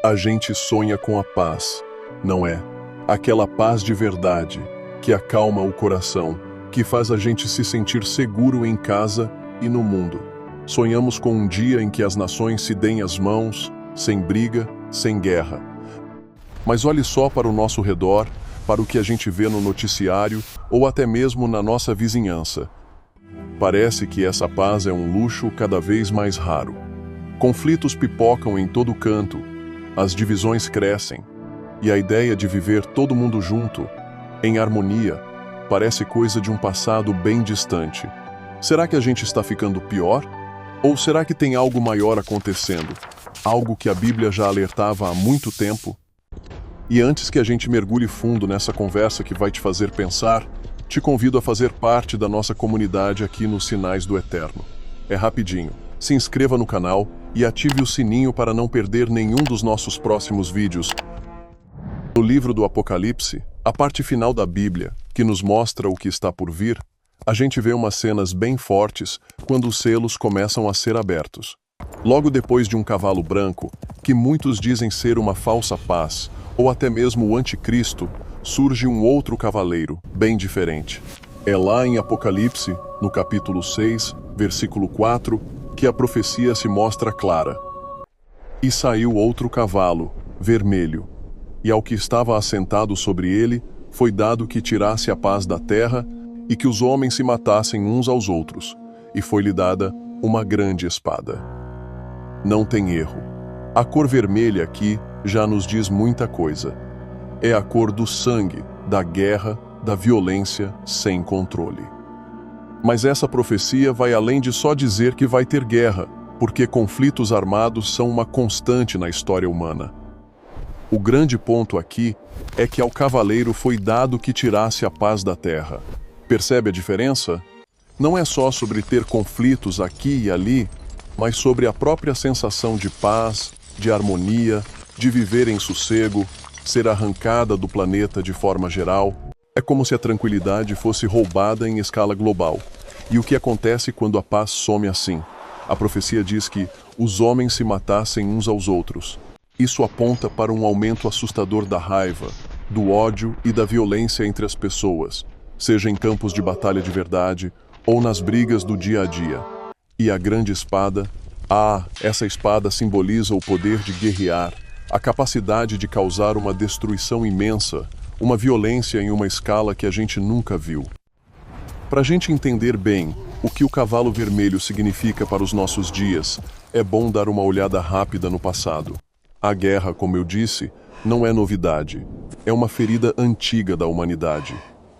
A gente sonha com a paz, não é? Aquela paz de verdade, que acalma o coração, que faz a gente se sentir seguro em casa e no mundo. Sonhamos com um dia em que as nações se deem as mãos, sem briga, sem guerra. Mas olhe só para o nosso redor, para o que a gente vê no noticiário ou até mesmo na nossa vizinhança. Parece que essa paz é um luxo cada vez mais raro. Conflitos pipocam em todo canto, as divisões crescem, e a ideia de viver todo mundo junto, em harmonia, parece coisa de um passado bem distante. Será que a gente está ficando pior? Ou será que tem algo maior acontecendo? Algo que a Bíblia já alertava há muito tempo? E antes que a gente mergulhe fundo nessa conversa que vai te fazer pensar, te convido a fazer parte da nossa comunidade aqui nos Sinais do Eterno. É rapidinho. Se inscreva no canal e ative o sininho para não perder nenhum dos nossos próximos vídeos. No livro do Apocalipse, a parte final da Bíblia, que nos mostra o que está por vir, a gente vê umas cenas bem fortes quando os selos começam a ser abertos. Logo depois de um cavalo branco, que muitos dizem ser uma falsa paz, ou até mesmo o anticristo, surge um outro cavaleiro, bem diferente. É lá em Apocalipse, no capítulo 6, versículo 4, que a profecia se mostra clara. E saiu outro cavalo, vermelho, e ao que estava assentado sobre ele, foi dado que tirasse a paz da terra e que os homens se matassem uns aos outros, e foi-lhe dada uma grande espada. Não tem erro. A cor vermelha aqui já nos diz muita coisa. É a cor do sangue, da guerra, da violência sem controle. Mas essa profecia vai além de só dizer que vai ter guerra, porque conflitos armados são uma constante na história humana. O grande ponto aqui é que ao cavaleiro foi dado que tirasse a paz da terra. Percebe a diferença? Não é só sobre ter conflitos aqui e ali, mas sobre a própria sensação de paz, de harmonia, de viver em sossego, ser arrancada do planeta de forma geral. É como se a tranquilidade fosse roubada em escala global. E o que acontece quando a paz some assim? A profecia diz que os homens se matassem uns aos outros. Isso aponta para um aumento assustador da raiva, do ódio e da violência entre as pessoas, seja em campos de batalha de verdade ou nas brigas do dia a dia. E a grande espada? Essa espada simboliza o poder de guerrear, a capacidade de causar uma destruição imensa, uma violência em uma escala que a gente nunca viu. Para a gente entender bem o que o cavalo vermelho significa para os nossos dias, é bom dar uma olhada rápida no passado. A guerra, como eu disse, não é novidade. É uma ferida antiga da humanidade.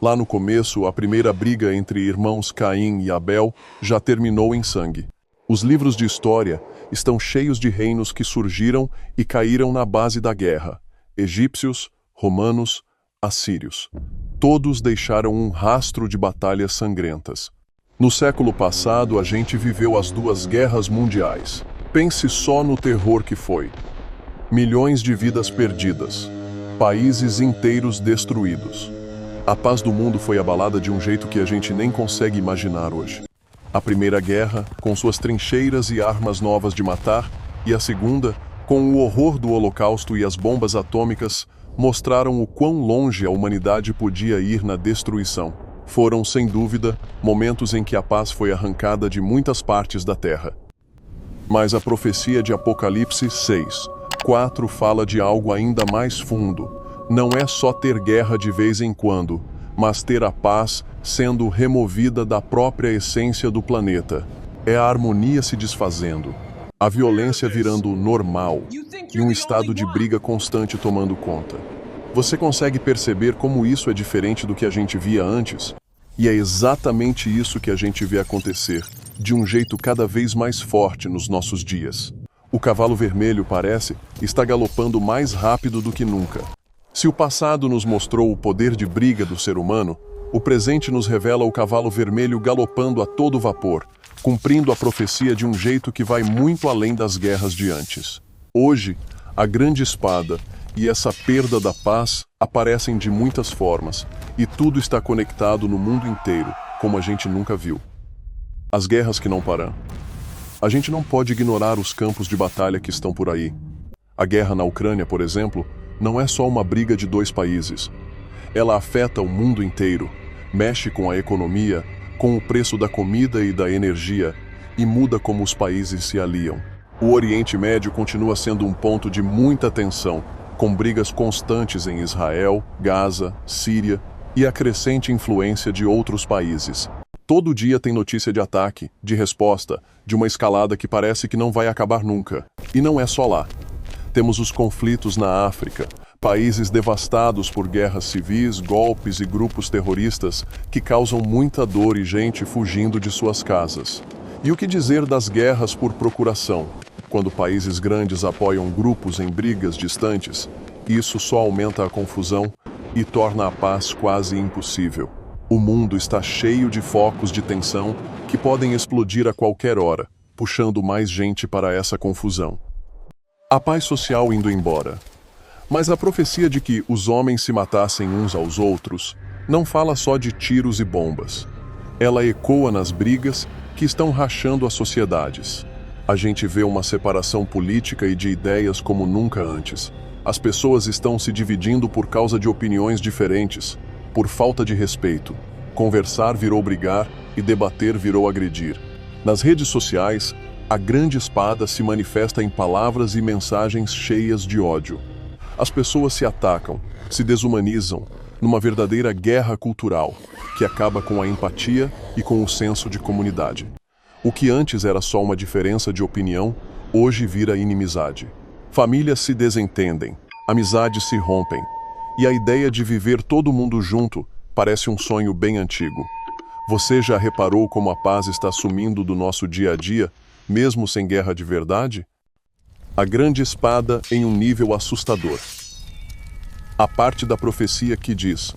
Lá no começo, a primeira briga entre irmãos Caim e Abel já terminou em sangue. Os livros de história estão cheios de reinos que surgiram e caíram na base da guerra. Egípcios, romanos, assírios. Todos deixaram um rastro de batalhas sangrentas. No século passado, a gente viveu as duas guerras mundiais. Pense só no terror que foi. Milhões de vidas perdidas. Países inteiros destruídos. A paz do mundo foi abalada de um jeito que a gente nem consegue imaginar hoje. A Primeira Guerra, com suas trincheiras e armas novas de matar, e a Segunda, com o horror do Holocausto e as bombas atômicas, mostraram o quão longe a humanidade podia ir na destruição. Foram, sem dúvida, momentos em que a paz foi arrancada de muitas partes da Terra. Mas a profecia de Apocalipse 6:4 fala de algo ainda mais fundo. Não é só ter guerra de vez em quando, mas ter a paz sendo removida da própria essência do planeta. É a harmonia se desfazendo, a violência virando normal e um estado de briga constante tomando conta. Você consegue perceber como isso é diferente do que a gente via antes? E é exatamente isso que a gente vê acontecer, de um jeito cada vez mais forte nos nossos dias. O cavalo vermelho parece estar galopando mais rápido do que nunca. Se o passado nos mostrou o poder de briga do ser humano, o presente nos revela o cavalo vermelho galopando a todo vapor, cumprindo a profecia de um jeito que vai muito além das guerras de antes. Hoje, a grande espada e essa perda da paz aparecem de muitas formas, e tudo está conectado no mundo inteiro, como a gente nunca viu. As guerras que não param. A gente não pode ignorar os campos de batalha que estão por aí. A guerra na Ucrânia, por exemplo, não é só uma briga de dois países. Ela afeta o mundo inteiro, mexe com a economia, com o preço da comida e da energia e muda como os países se aliam. O Oriente Médio continua sendo um ponto de muita tensão, com brigas constantes em Israel, Gaza, Síria e a crescente influência de outros países. Todo dia tem notícia de ataque, de resposta, de uma escalada que parece que não vai acabar nunca. E não é só lá. Temos os conflitos na África, países devastados por guerras civis, golpes e grupos terroristas que causam muita dor e gente fugindo de suas casas. E o que dizer das guerras por procuração? Quando países grandes apoiam grupos em brigas distantes, isso só aumenta a confusão e torna a paz quase impossível. O mundo está cheio de focos de tensão que podem explodir a qualquer hora, puxando mais gente para essa confusão. A paz social indo embora. Mas a profecia de que os homens se matassem uns aos outros não fala só de tiros e bombas. Ela ecoa nas brigas que estão rachando as sociedades. A gente vê uma separação política e de ideias como nunca antes. As pessoas estão se dividindo por causa de opiniões diferentes, por falta de respeito. Conversar virou brigar e debater virou agredir. Nas redes sociais, a grande espada se manifesta em palavras e mensagens cheias de ódio. As pessoas se atacam, se desumanizam, numa verdadeira guerra cultural, que acaba com a empatia e com o senso de comunidade. O que antes era só uma diferença de opinião, hoje vira inimizade. Famílias se desentendem, amizades se rompem, e a ideia de viver todo mundo junto parece um sonho bem antigo. Você já reparou como a paz está sumindo do nosso dia a dia, mesmo sem guerra de verdade? A grande espada em um nível assustador. A parte da profecia que diz: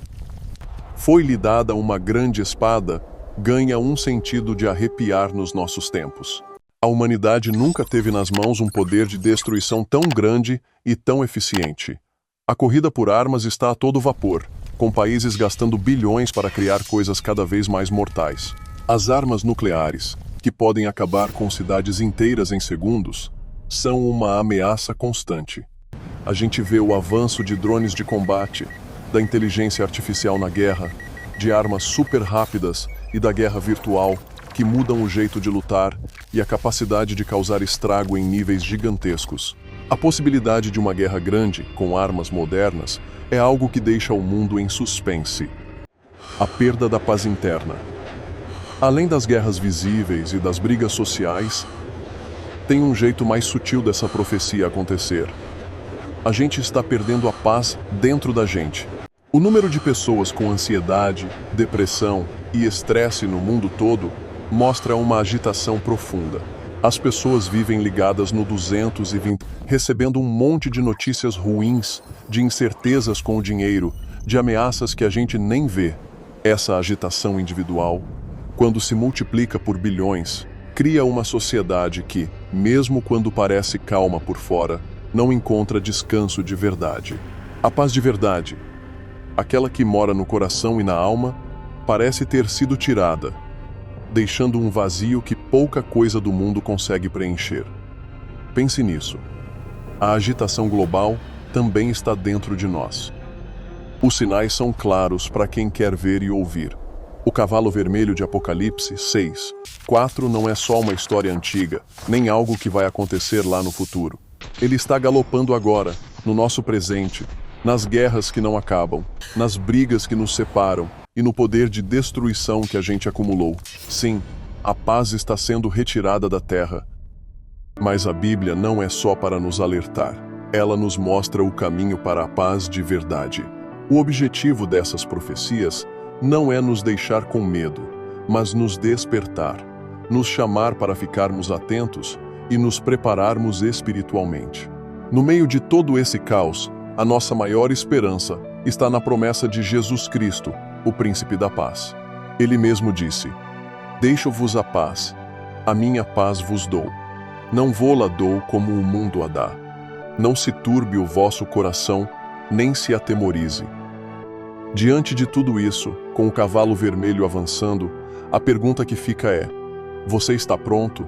"Foi-lhe dada uma grande espada", ganha um sentido de arrepiar nos nossos tempos. A humanidade nunca teve nas mãos um poder de destruição tão grande e tão eficiente. A corrida por armas está a todo vapor, com países gastando bilhões para criar coisas cada vez mais mortais. As armas nucleares, que podem acabar com cidades inteiras em segundos, são uma ameaça constante. A gente vê o avanço de drones de combate, da inteligência artificial na guerra, de armas super rápidas e da guerra virtual, que mudam o jeito de lutar e a capacidade de causar estrago em níveis gigantescos. A possibilidade de uma guerra grande, com armas modernas, é algo que deixa o mundo em suspense. A perda da paz interna. Além das guerras visíveis e das brigas sociais, tem um jeito mais sutil dessa profecia acontecer. A gente está perdendo a paz dentro da gente. O número de pessoas com ansiedade, depressão e estresse no mundo todo mostra uma agitação profunda. As pessoas vivem ligadas no 220, recebendo um monte de notícias ruins, de incertezas com o dinheiro, de ameaças que a gente nem vê. Essa agitação individual, quando se multiplica por bilhões, cria uma sociedade que, mesmo quando parece calma por fora, não encontra descanso de verdade. A paz de verdade, aquela que mora no coração e na alma, parece ter sido tirada, deixando um vazio que pouca coisa do mundo consegue preencher. Pense nisso. A agitação global também está dentro de nós. Os sinais são claros para quem quer ver e ouvir. O cavalo vermelho de Apocalipse 6:4 não é só uma história antiga, nem algo que vai acontecer lá no futuro. Ele está galopando agora, no nosso presente, nas guerras que não acabam, nas brigas que nos separam e no poder de destruição que a gente acumulou. Sim, a paz está sendo retirada da terra. Mas a Bíblia não é só para nos alertar. Ela nos mostra o caminho para a paz de verdade. O objetivo dessas profecias não é nos deixar com medo, mas nos despertar, nos chamar para ficarmos atentos e nos prepararmos espiritualmente. No meio de todo esse caos, a nossa maior esperança está na promessa de Jesus Cristo, o Príncipe da Paz. Ele mesmo disse: "Deixo-vos a paz, a minha paz vos dou. Não vô-la dou como o mundo a dá. Não se turbe o vosso coração, nem se atemorize." Diante de tudo isso, com o cavalo vermelho avançando, a pergunta que fica é: você está pronto?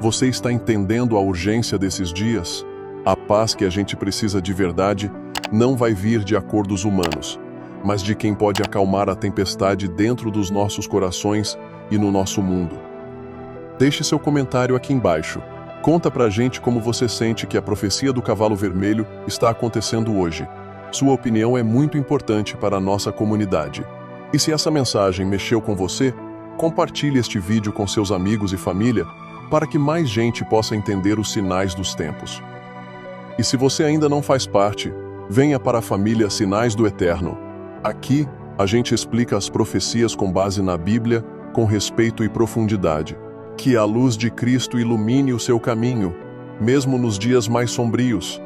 Você está entendendo a urgência desses dias? A paz que a gente precisa de verdade não vai vir de acordos humanos, mas de quem pode acalmar a tempestade dentro dos nossos corações e no nosso mundo. Deixe seu comentário aqui embaixo. Conta pra gente como você sente que a profecia do cavalo vermelho está acontecendo hoje. Sua opinião é muito importante para a nossa comunidade. E se essa mensagem mexeu com você, compartilhe este vídeo com seus amigos e família para que mais gente possa entender os sinais dos tempos. E se você ainda não faz parte, venha para a família Sinais do Eterno. Aqui, a gente explica as profecias com base na Bíblia, com respeito e profundidade. Que a luz de Cristo ilumine o seu caminho, mesmo nos dias mais sombrios.